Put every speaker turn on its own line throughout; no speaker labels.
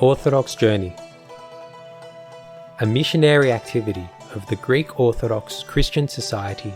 Orthodox Journey, a missionary activity of the Greek Orthodox Christian Society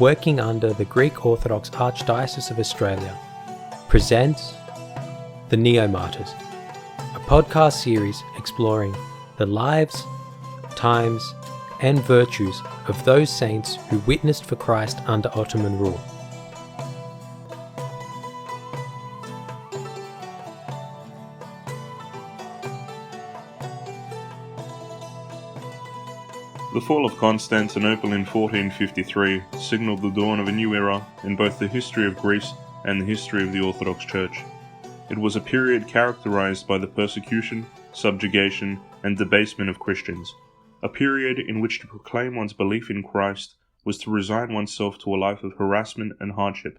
working under the Greek Orthodox Archdiocese of Australia, presents the Neomartyrs, a podcast series exploring the lives, times, and virtues of those saints who witnessed for Christ under Ottoman rule.
The Fall of Constantinople in 1453 signalled the dawn of a new era in both the history of Greece and the history of the Orthodox Church. It was a period characterized by the persecution, subjugation, and debasement of Christians, a period in which to proclaim one's belief in Christ was to resign oneself to a life of harassment and hardship.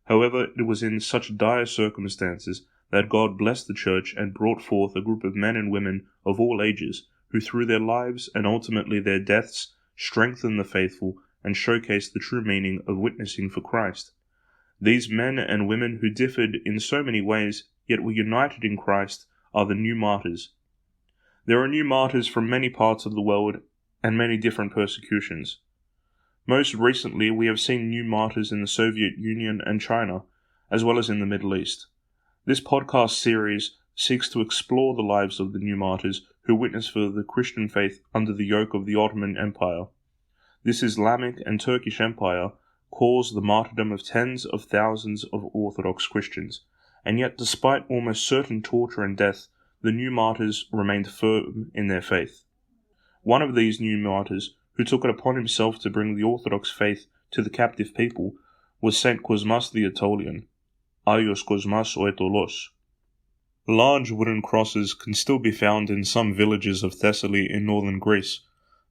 However, it was in such dire circumstances that God blessed the Church and brought forth a group of men and women of all ages who through their lives and ultimately their deaths strengthened the faithful and showcased the true meaning of witnessing for Christ. These men and women who differed in so many ways, yet were united in Christ, are the new martyrs. There are new martyrs from many parts of the world and many different persecutions. Most recently, we have seen new martyrs in the Soviet Union and China, as well as in the Middle East. This podcast series seeks to explore the lives of the new martyrs who witnessed for the Christian faith under the yoke of the Ottoman Empire. This Islamic and Turkish Empire caused the martyrdom of tens of thousands of Orthodox Christians, and yet despite almost certain torture and death, the new martyrs remained firm in their faith. One of these new martyrs, who took it upon himself to bring the Orthodox faith to the captive people, was St Kosmas the Aetolian, St Kosmas of Aetolia. Large wooden crosses can still be found in some villages of Thessaly in northern Greece.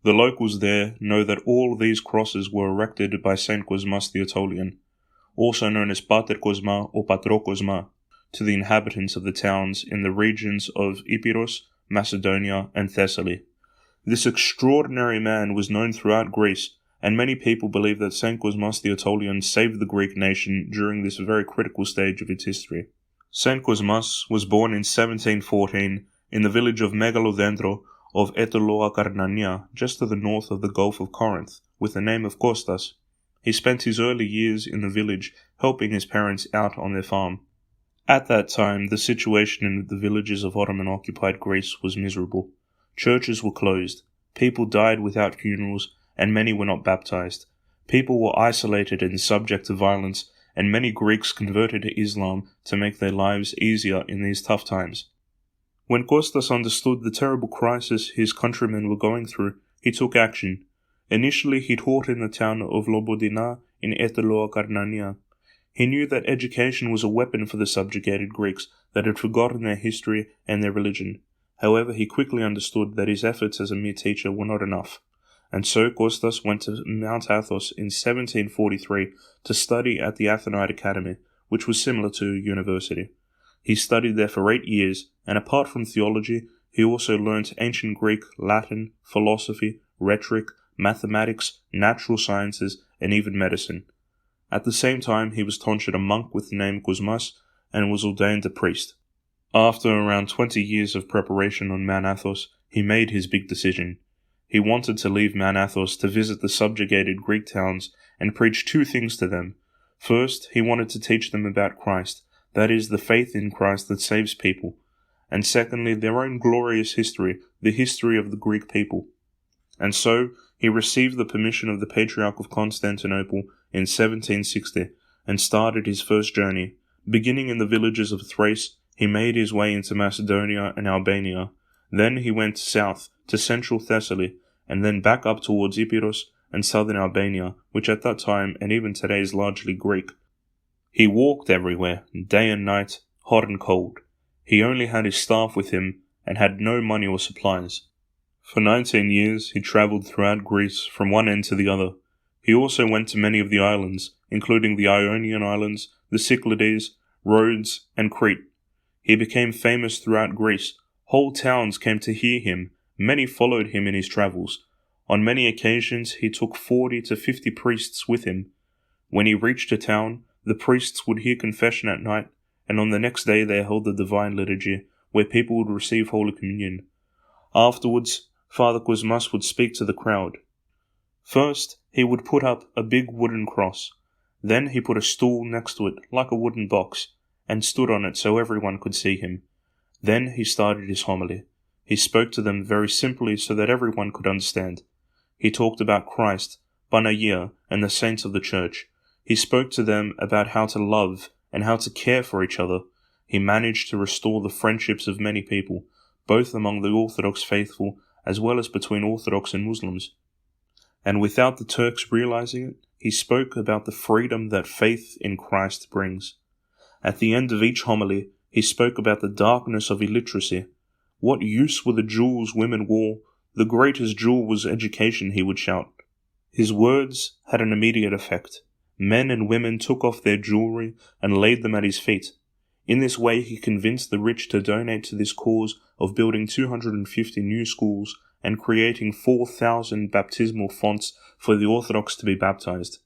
The locals there know that all these crosses were erected by St Kosmas the Aetolian, also known as Pater Kosma or Patro Kosma, to the inhabitants of the towns in the regions of Epirus, Macedonia, and Thessaly. This extraordinary man was known throughout Greece, and many people believe that St Kosmas the Aetolian saved the Greek nation during this very critical stage of its history. St Kosmas was born in 1714 in the village of Megalodendro of Aetolia, just to the north of the Gulf of Corinth, with the name of Kostas. He spent his early years in the village helping his parents out on their farm. At that time, the situation in the villages of Ottoman-occupied Greece was miserable. Churches were closed, people died without funerals, and many were not baptized. People were isolated and subject to violence, and many Greeks converted to Islam to make their lives easier in these tough times. When Kostas understood the terrible crisis his countrymen were going through, he took action. Initially, he taught in the town of Lobodina in Aetolia. He knew that education was a weapon for the subjugated Greeks that had forgotten their history and their religion. However, he quickly understood that his efforts as a mere teacher were not enough, and so Kostas went to Mount Athos in 1743 to study at the Athenite Academy, which was similar to a university. He studied there for 8 years, and apart from theology, he also learnt ancient Greek, Latin, philosophy, rhetoric, mathematics, natural sciences, and even medicine. At the same time, he was tonsured a monk with the name Kosmas and was ordained a priest. After around 20 years of preparation on Mount Athos, he made his big decision. He wanted to leave Mount Athos to visit the subjugated Greek towns and preach 2 things to them. First, he wanted to teach them about Christ, that is, the faith in Christ that saves people, and secondly, their own glorious history, the history of the Greek people. And so, he received the permission of the Patriarch of Constantinople in 1760 and started his first journey. Beginning in the villages of Thrace, he made his way into Macedonia and Albania. Then he went south to central Thessaly, and then back up towards Epirus and southern Albania, which at that time and even today is largely Greek. He walked everywhere, day and night, hot and cold. He only had his staff with him and had no money or supplies. For 19 years he travelled throughout Greece from one end to the other. He also went to many of the islands, including the Ionian Islands, the Cyclades, Rhodes, and Crete. He became famous throughout Greece. Whole towns came to hear him. Many followed him in his travels. On many occasions he took 40 to 50 priests with him. When he reached a town, the priests would hear confession at night, and on the next day they held the divine liturgy, where people would receive Holy Communion. Afterwards, Father Kosmas would speak to the crowd. First, he would put up a big wooden cross. Then he put a stool next to it, like a wooden box, and stood on it so everyone could see him. Then he started his homily. He spoke to them very simply so that everyone could understand. He talked about Christ, Panagia, and the saints of the Church. He spoke to them about how to love and how to care for each other. He managed to restore the friendships of many people, both among the Orthodox faithful as well as between Orthodox and Muslims. And without the Turks realizing it, he spoke about the freedom that faith in Christ brings. At the end of each homily, he spoke about the darkness of illiteracy. What use were the jewels women wore? The greatest jewel was education, he would shout. His words had an immediate effect. Men and women took off their jewelry and laid them at his feet. In this way, he convinced the rich to donate to this cause of building 250 new schools and creating 4,000 baptismal fonts for the Orthodox to be baptized.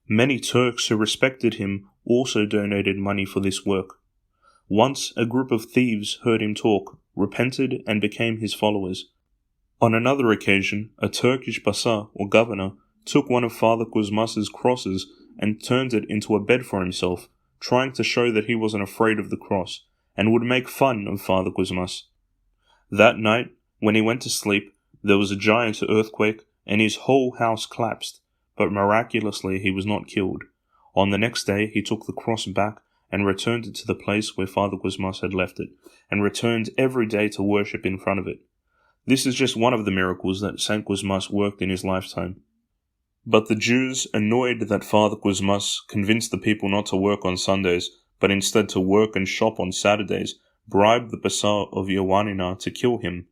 Many Turks who respected him also donated money for this work. Once, a group of thieves heard him talk, repented, and became his followers. On another occasion, a Turkish Pasha, or governor, took one of Father Kosmas's crosses and turned it into a bed for himself, trying to show that he wasn't afraid of the cross, and would make fun of Father Kosmas. That night, when he went to sleep, there was a giant earthquake, and his whole house collapsed, but miraculously he was not killed. On the next day, he took the cross back and returned it to the place where Father Kosmas had left it, and returned every day to worship in front of it. This is just one of the miracles that St Kosmas worked in his lifetime. But the Jews, annoyed that Father Kosmas convinced the people not to work on Sundays, but instead to work and shop on Saturdays, bribed the Pasha of Ioannina to kill him.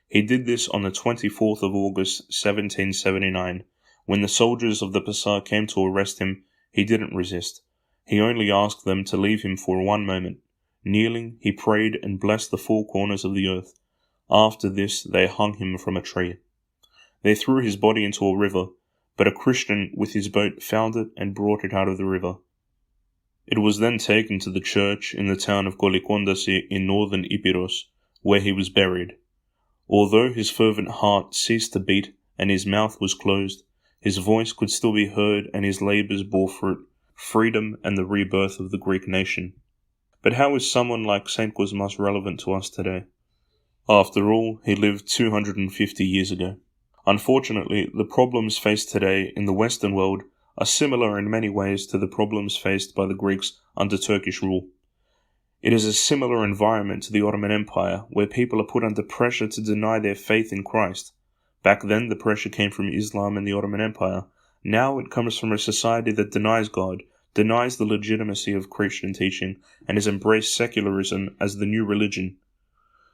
He did this on the 24th of August, 1779. When the soldiers of the Pasha came to arrest him, he didn't resist. He only asked them to leave him for one moment. Kneeling, he prayed and blessed the four corners of the earth. After this, they hung him from a tree. They threw his body into a river, but a Christian with his boat found it and brought it out of the river. It was then taken to the church in the town of Kolikondasi in northern Epirus, where he was buried. Although his fervent heart ceased to beat and his mouth was closed, his voice could still be heard and his labours bore fruit, freedom and the rebirth of the Greek nation. But how is someone like St Kosmas relevant to us today? After all, he lived 250 years ago. Unfortunately, the problems faced today in the Western world are similar in many ways to the problems faced by the Greeks under Turkish rule. It is a similar environment to the Ottoman Empire, where people are put under pressure to deny their faith in Christ. Back then, the pressure came from Islam and the Ottoman Empire. Now it comes from a society that denies God, denies the legitimacy of Christian teaching, and has embraced secularism as the new religion.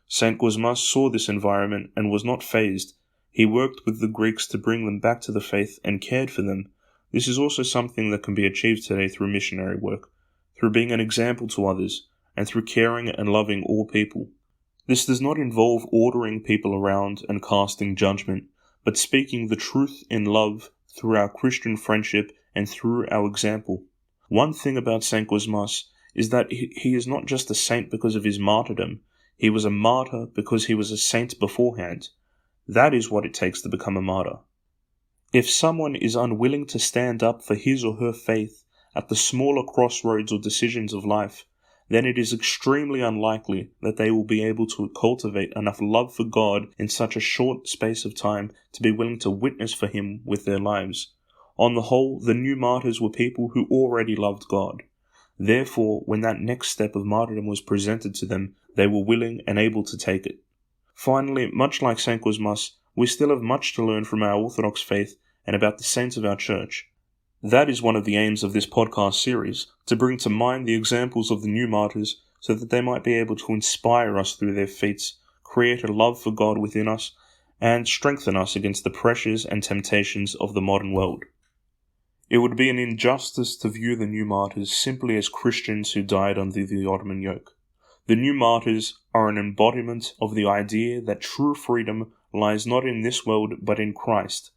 St. Kosmas saw this environment and was not fazed. He worked with the Greeks to bring them back to the faith and cared for them. This is also something that can be achieved today through missionary work, through being an example to others, and through caring and loving all people. This does not involve ordering people around and casting judgment, but speaking the truth in love through our Christian friendship and through our example. One thing about St. Kosmas is that he is not just a saint because of his martyrdom. He was a martyr because he was a saint beforehand. That is what it takes to become a martyr. If someone is unwilling to stand up for his or her faith at the smaller crossroads or decisions of life, then it is extremely unlikely that they will be able to cultivate enough love for God in such a short space of time to be willing to witness for Him with their lives. On the whole, the new martyrs were people who already loved God. Therefore, when that next step of martyrdom was presented to them, they were willing and able to take it. Finally, much like St. Kosmas, we still have much to learn from our Orthodox faith and about the saints of our Church. That is one of the aims of this podcast series, to bring to mind the examples of the new martyrs so that they might be able to inspire us through their feats, create a love for God within us, and strengthen us against the pressures and temptations of the modern world. It would be an injustice to view the new martyrs simply as Christians who died under the Ottoman yoke. The new martyrs are an embodiment of the idea that true freedom lies not in this world but in Christ.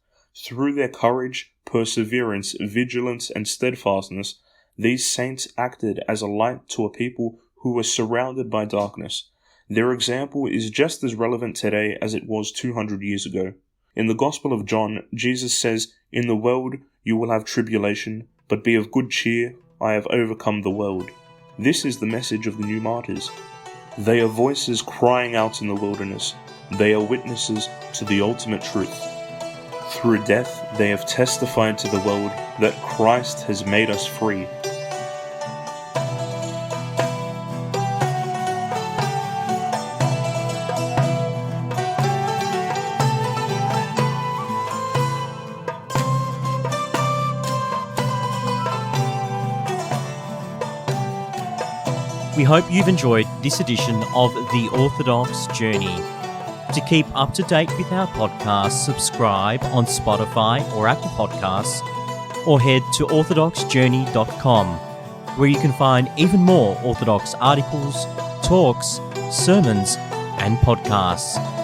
Through their courage, perseverance, vigilance, and steadfastness, these saints acted as a light to a people who were surrounded by darkness. Their example is just as relevant today as it was 200 years ago. In the Gospel of John, Jesus says, "In the world you will have tribulation, but be of good cheer, I have overcome the world." This is the message of the new martyrs. They are voices crying out in the wilderness. They are witnesses to the ultimate truth. Through death, they have testified to the world that Christ has made us free.
We hope you've enjoyed this edition of the Orthodox Journey. To keep up to date with our podcast, subscribe on Spotify or Apple Podcasts, or head to orthodoxjourney.com, where you can find even more Orthodox articles, talks, sermons, and podcasts.